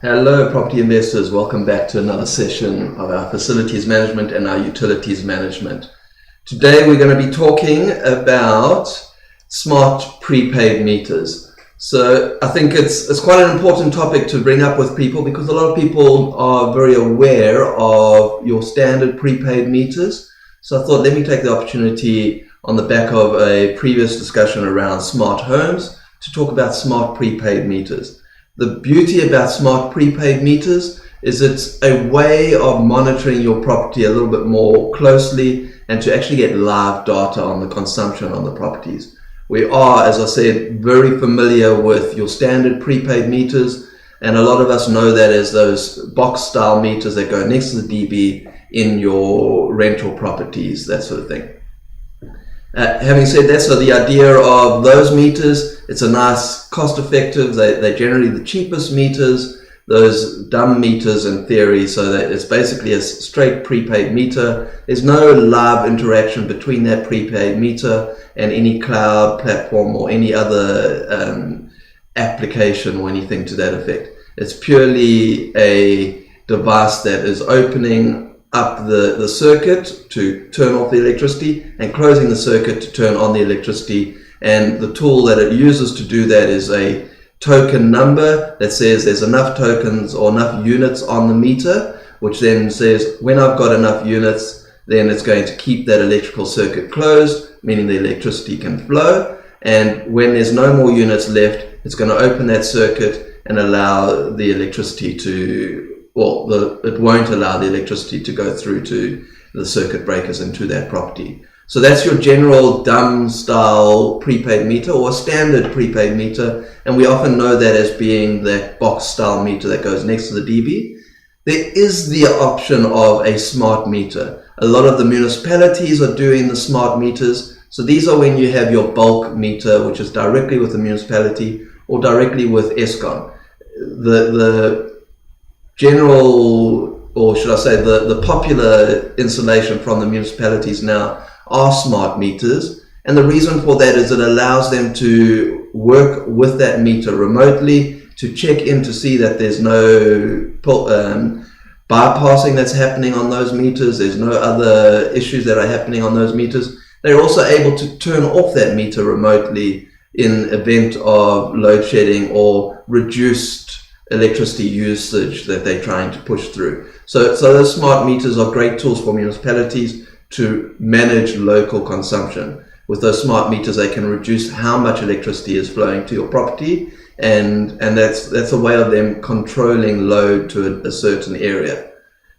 Hello property investors, welcome back to another session of our facilities management and our utilities management. Today we're going to be talking about smart prepaid meters. So I think it's quite an important topic to bring up with people because a lot of people are very aware of your standard prepaid meters. So I thought let me take the opportunity on the back of a previous discussion around smart homes to talk about smart prepaid meters. The beauty about smart prepaid meters is it's a way of monitoring your property a little bit more closely and to actually get live data on the consumption on the properties. We are, as I said, very familiar with your standard prepaid meters, and a lot of us know that as those box style meters that go next to the DB in your rental properties, that sort of thing. Having said that, so the idea of those meters, it's a nice cost effective, they're generally the cheapest meters, those dumb meters in theory, so that it's basically a straight prepaid meter. There's no live interaction between that prepaid meter and any cloud platform or any other application or anything to that effect. It's purely a device that is opening up the circuit to turn off the electricity and closing the circuit to turn on the electricity, and the tool that it uses to do that is a token number that says there's enough tokens or enough units on the meter, which then says when I've got enough units then it's going to keep that electrical circuit closed, meaning the electricity can flow, and when there's no more units left it's going to open that circuit and allow the electricity to it won't allow the electricity to go through to the circuit breakers into that property. So that's your general dumb style prepaid meter or standard prepaid meter, and we often know that as being that box style meter that goes next to the DB. There is the option of a smart meter. A lot of the municipalities are doing the smart meters. So these are when you have your bulk meter, which is directly with the municipality or directly with Eskom. The general, or should I say the popular installation from the municipalities now are smart meters, and the reason for that is it allows them to work with that meter remotely to check in to see that there's no bypassing that's happening on those meters, there's no other issues that are happening on those meters. They're also able to turn off that meter remotely in event of load shedding or reduced electricity usage that they're trying to push through. So those smart meters are great tools for municipalities to manage local consumption. With those smart meters, they can reduce how much electricity is flowing to your property, and that's a way of them controlling load to a certain area.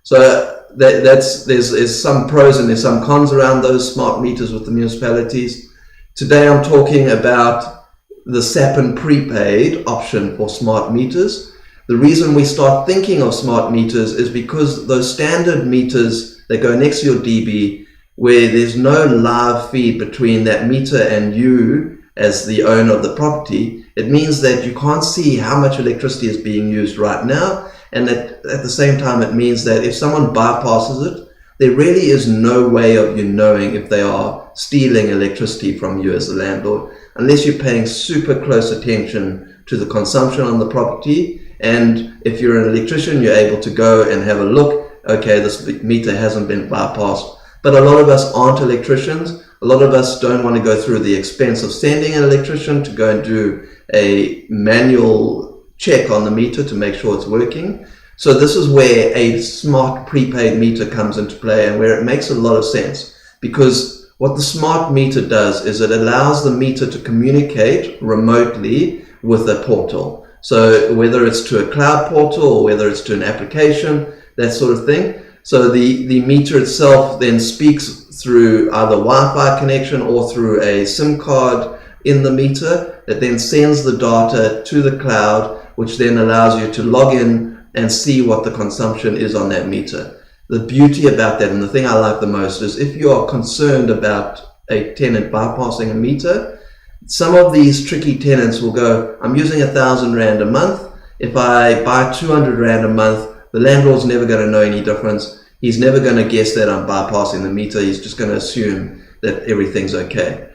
So there's some pros and there's some cons around those smart meters with the municipalities. Today I'm talking about the SAP prepaid option for smart meters. The reason we start thinking of smart meters is because those standard meters that go next to your DB, where there's no live feed between that meter and you as the owner of the property, it means that you can't see how much electricity is being used right now, and at the same time it means that if someone bypasses it, there really is no way of you knowing if they are stealing electricity from you as the landlord, unless you're paying super close attention to the consumption on the property. And if you're an electrician, you're able to go and have a look, okay, this meter hasn't been bypassed. But a lot of us aren't electricians. A lot of us don't want to go through the expense of sending an electrician to go and do a manual check on the meter to make sure it's working. So this is where a smart prepaid meter comes into play, and where it makes a lot of sense, because what the smart meter does is it allows the meter to communicate remotely with a portal. So whether it's to a cloud portal or whether it's to an application, that sort of thing. So the meter itself then speaks through either Wi-Fi connection or through a SIM card in the meter that then sends the data to the cloud, which then allows you to log in and see what the consumption is on that meter. The beauty about that, and the thing I like the most, is if you are concerned about a tenant bypassing a meter, some of these tricky tenants will go, I'm using 1,000 Rand a month. If I buy 200 Rand a month, the landlord's never going to know any difference. He's never going to guess that I'm bypassing the meter. He's just going to assume that everything's okay.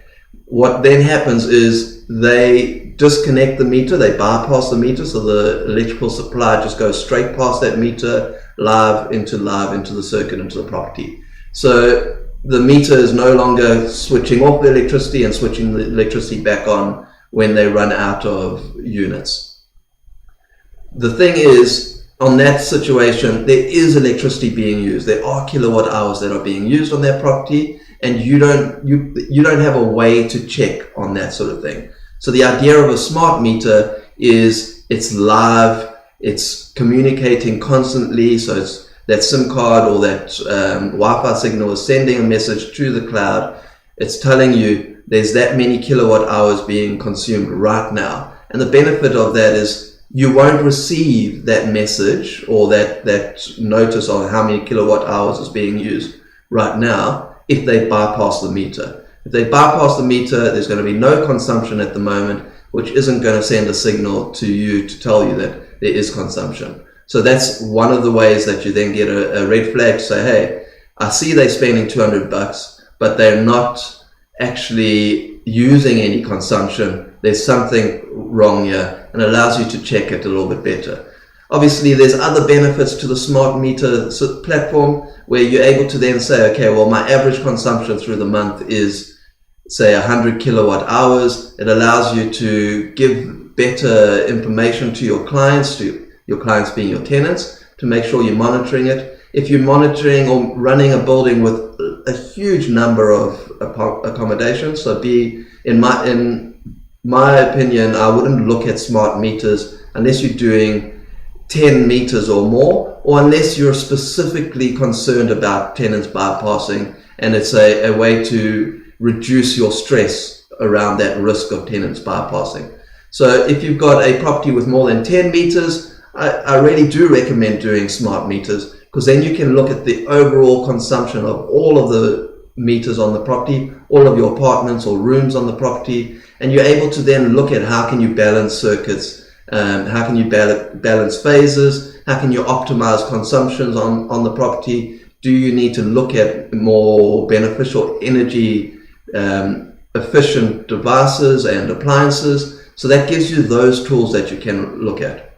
What then happens is they disconnect the meter, they bypass the meter, so the electrical supply just goes straight past that meter, live into the circuit, into the property. So the meter is no longer switching off the electricity and switching the electricity back on when they run out of units. The thing is, on that situation, there is electricity being used. There are kilowatt hours that are being used on that property, and you don't have a way to check on that sort of thing. So the idea of a smart meter is it's live, it's communicating constantly, so it's that SIM card or that Wi-Fi signal is sending a message to the cloud. It's telling you there's that many kilowatt hours being consumed right now. And the benefit of that is you won't receive that message or that notice of how many kilowatt hours is being used right now if they bypass the meter. If they bypass the meter, there's going to be no consumption at the moment, which isn't going to send a signal to you to tell you that there is consumption. So that's one of the ways that you then get a red flag to say, hey, I see they're spending $200, but they're not actually using any consumption. There's something wrong here, and allows you to check it a little bit better. Obviously, there's other benefits to the smart meter platform where you're able to then say, okay, well, my average consumption through the month is, say, 100 kilowatt hours. It allows you to give better information to your clients being your tenants, to make sure you're monitoring it. If you're monitoring or running a building with a huge number of accommodations, so in my opinion, I wouldn't look at smart meters unless you're doing 10 meters or more, or unless you're specifically concerned about tenants bypassing, and it's a way to reduce your stress around that risk of tenants bypassing. So if you've got a property with more than 10 meters, I really do recommend doing smart meters, because then you can look at the overall consumption of all of the meters on the property, all of your apartments or rooms on the property, and you're able to then look at how can you balance circuits, how can you balance phases, how can you optimize consumptions on the property. Do you need to look at more beneficial energy efficient devices and appliances? So that gives you those tools that you can look at.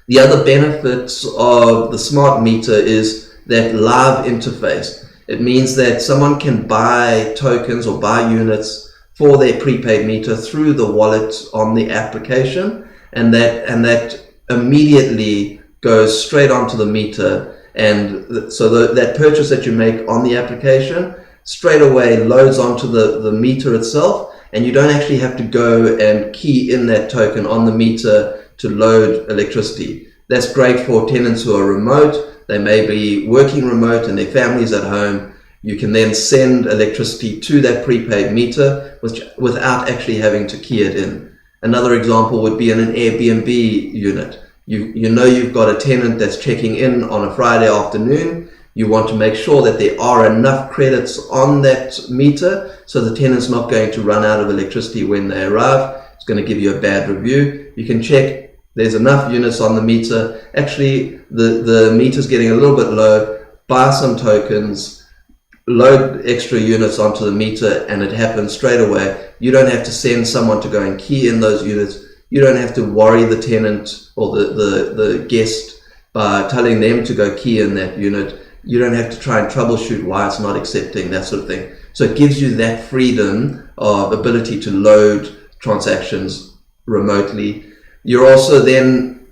The other benefits of the smart meter is that live interface. It means that someone can buy tokens or buy units for their prepaid meter through the wallet on the application, and that immediately goes straight onto the meter. And so that purchase that you make on the application straight away loads onto the meter itself, and you don't actually have to go and key in that token on the meter to load electricity. That's great for tenants who are remote. They may be working remote and their family's at home. You can then send electricity to that prepaid meter without actually having to key it in. Another example would be in an Airbnb unit. You know you've got a tenant that's checking in on a Friday afternoon. You want to make sure that there are enough credits on that meter so the tenant's not going to run out of electricity when they arrive. It's going to give you a bad review. You can check there's enough units on the meter. Actually, the meter's getting a little bit low. Buy some tokens, load extra units onto the meter, and it happens straight away. You don't have to send someone to go and key in those units. You don't have to worry the tenant or the guest by telling them to go key in that unit. You don't have to try and troubleshoot why it's not accepting, that sort of thing. So it gives you that freedom of ability to load transactions remotely. You're also then,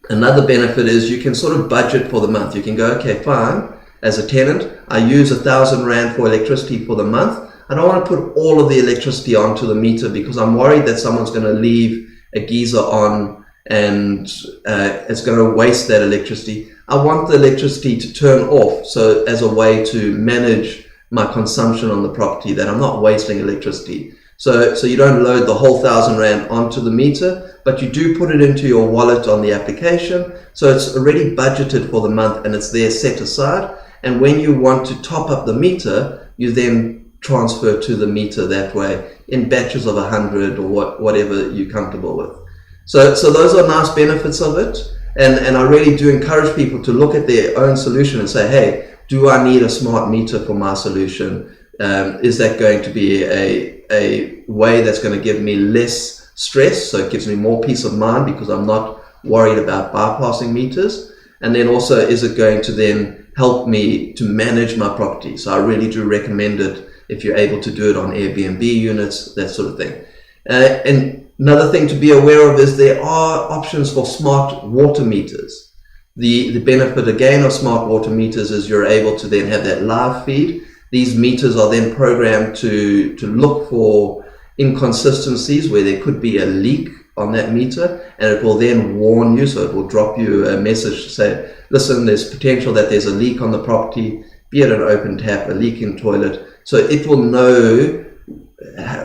another benefit is you can sort of budget for the month. You can go, okay, fine, as a tenant, I use 1,000 Rand for electricity for the month. I don't want to put all of the electricity onto the meter because I'm worried that someone's going to leave a geyser on and it's going to waste that electricity. I want the electricity to turn off, so as a way to manage my consumption on the property, that I'm not wasting electricity. So you don't load the whole 1,000 Rand onto the meter, but you do put it into your wallet on the application. So it's already budgeted for the month and it's there set aside. And when you want to top up the meter, you then transfer to the meter that way in batches of 100 or whatever you're comfortable with. So those are nice benefits of it. And I really do encourage people to look at their own solution and say, hey, do I need a smart meter for my solution? Is that going to be a way that's going to give me less stress, so it gives me more peace of mind because I'm not worried about bypassing meters. And then also, is it going to then help me to manage my property? So I really do recommend it if you're able to do it on Airbnb units, that sort of thing. And another thing to be aware of is there are options for smart water meters. The benefit again of smart water meters is you're able to then have that live feed. These meters are then programmed to look for inconsistencies where there could be a leak on that meter, and it will then warn you. So it will drop you a message to say, listen, there's potential that there's a leak on the property, be it an open tap, a leaking toilet. So it will know,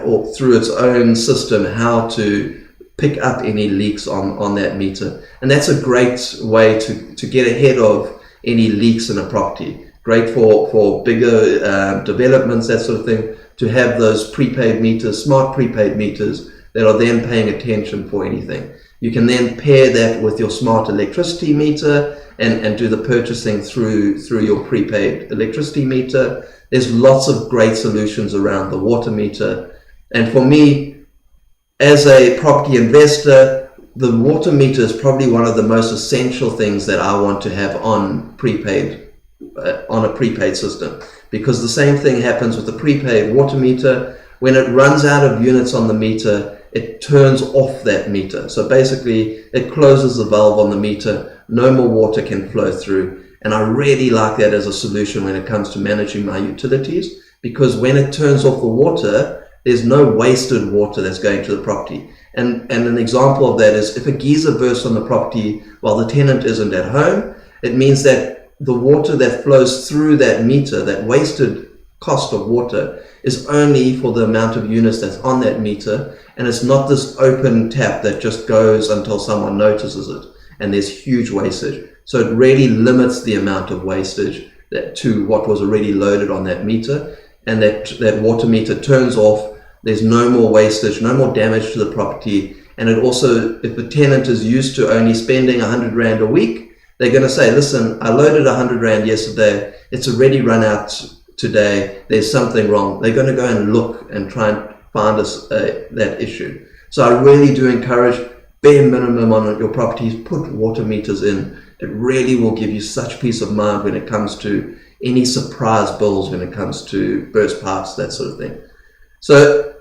or through its own system, how to pick up any leaks on that meter. And that's a great way to get ahead of any leaks in a property. Great for bigger developments, that sort of thing, to have those prepaid meters, smart prepaid meters that are then paying attention for anything. You can then pair that with your smart electricity meter and do the purchasing through your prepaid electricity meter. There's lots of great solutions around the water meter. And for me, as a property investor, the water meter is probably one of the most essential things that I want to have on prepaid, on a prepaid system, because the same thing happens with the prepaid water meter. When it runs out of units on the meter, it turns off that meter. So basically, it closes the valve on the meter. No more water can flow through. And I really like that as a solution when it comes to managing my utilities, because when it turns off the water, there's no wasted water that's going to the property. And an example of that is if a geyser bursts on the property while the tenant isn't at home, it means that the water that flows through that meter, that wasted cost of water, is only for the amount of units that's on that meter, and it's not this open tap that just goes until someone notices it and there's huge wastage. So it really limits the amount of wastage to what was already loaded on that meter, and that water meter turns off. There's no more wastage, no more damage to the property. And it also, if the tenant is used to only spending 100 Rand a week, they're going to say, listen, I loaded 100 Rand yesterday, it's already run out today, there's something wrong. They're going to go and look and try and find us that issue. So I really do encourage, bare minimum on your properties, put water meters in. It really will give you such peace of mind when it comes to any surprise bills, when it comes to burst pipes, that sort of thing. So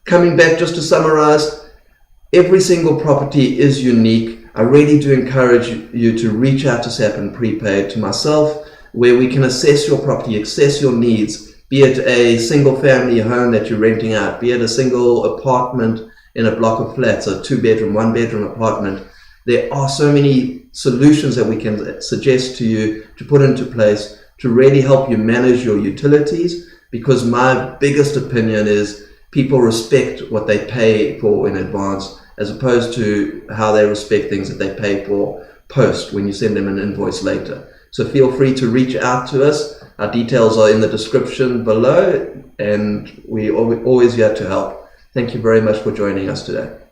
coming back, just to summarize, every single property is unique. I really do encourage you to reach out to SAP Prepaid, to myself, where we can assess your property, assess your needs, be it a single family home that you're renting out, be it a single apartment in a block of flats, a 2-bedroom, 1-bedroom apartment. There are so many solutions that we can suggest to you to put into place to really help you manage your utilities, because my biggest opinion is people respect what they pay for in advance as opposed to how they respect things that they pay for post when you send them an invoice later. So feel free to reach out to us. Our details are in the description below, and we're always here to help. Thank you very much for joining us today.